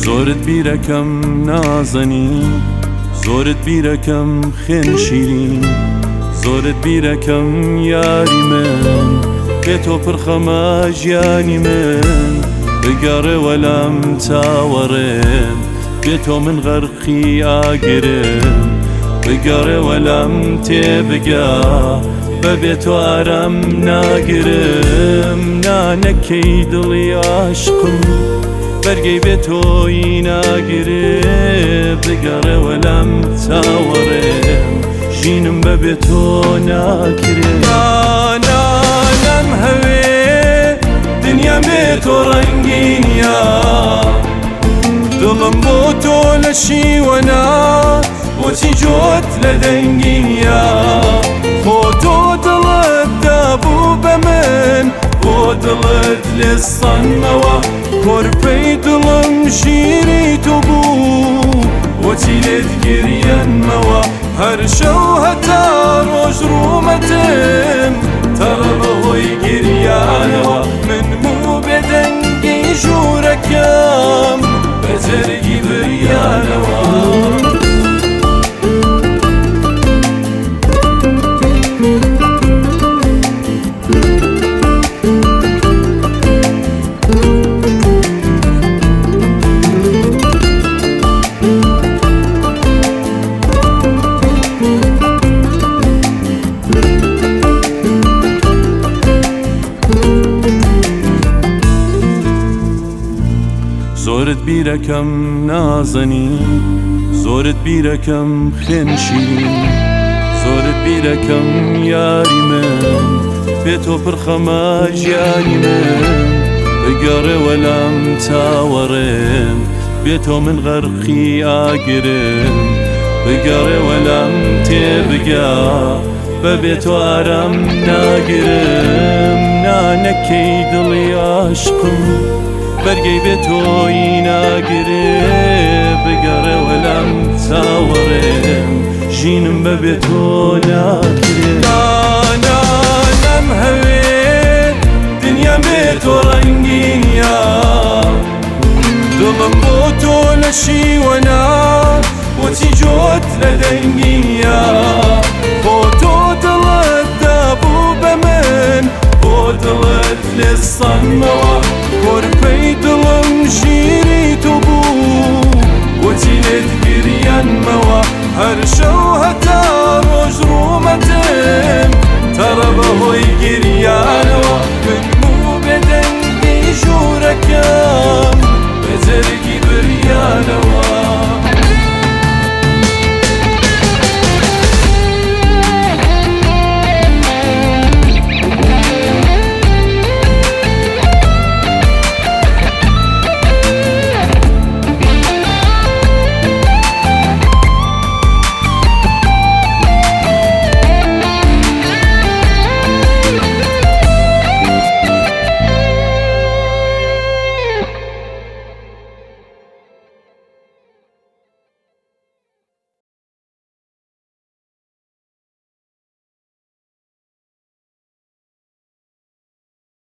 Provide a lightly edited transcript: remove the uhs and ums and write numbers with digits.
زۆرت بیرەکەم نازەنی، زۆرت بیرەکەم خوێن شیرین، زۆرت بیرەکەم یاری من، بێ تۆ پڕخەمە ژیانی من، بگەڕێوە لام چاوەڕێم، بێ تۆ من غەرقی ئاگرم، بگەڕێوە لام تێبگا، بەبێ تۆ ئارام ناگرم، نانەکەی دڵی عاشقم بەرگەی بێ تۆی ناگرێ، بگەڕێوە لام چاوەڕێم، ژینم بەبێ تۆ ناکرێ. نانم هەوێ دنیام بێ تۆ ڕەنگینە، دڵم بۆ تۆ لە شیوەنا، بۆچی جۆت لە دەنگینە، بۆ تۆ دڵت دابوو بە من، بۆ دڵت لێستانمەوە، کۆرپەی دڵم شیری تۆ بوو، بۆچی لێت گریەنمەوە، هەر شەو هەتا ڕۆژ ڕوومەتم، تەڕە بەهۆی گریانەوە، من بوو بێدەنگی ژوورەکەم بە جەرگی بریانەوە. زۆرت بیرەکەم نازەنی، زۆرت بیرەکەم خوێن شیرین، زۆرت بیرەکەم یاری من، بێ تۆ پڕخەمە ژیانی من، بگەڕێوە لام چاوەڕێم، بێ تۆ من غەرقی ئاگرم، بگەڕێوە لام تێبگا، بەبێ تۆ ئارام ناگرم، نانەکەی دڵی عاشقم بەرگەی بێ تۆی ناگرێ، بگەڕێوە لام چاوەڕێم، ژینم بەبێ تۆ ناکرێ. نانم هەوێ دنیام بێ تۆ ڕەنگینە، دڵم بۆ تۆ لە شیوەنا، بۆچی جۆت لە دەنگینە، بۆ تۆ دڵت دابوو بە من، بۆ دڵت لێستانمەوە، کۆرپەی دڵم شیری تۆ بوو، بۆچی لێت گریەنمەوە، هەر شەو هەتا ڕۆژ ڕوومەتم، تەڕە بەهۆی گریان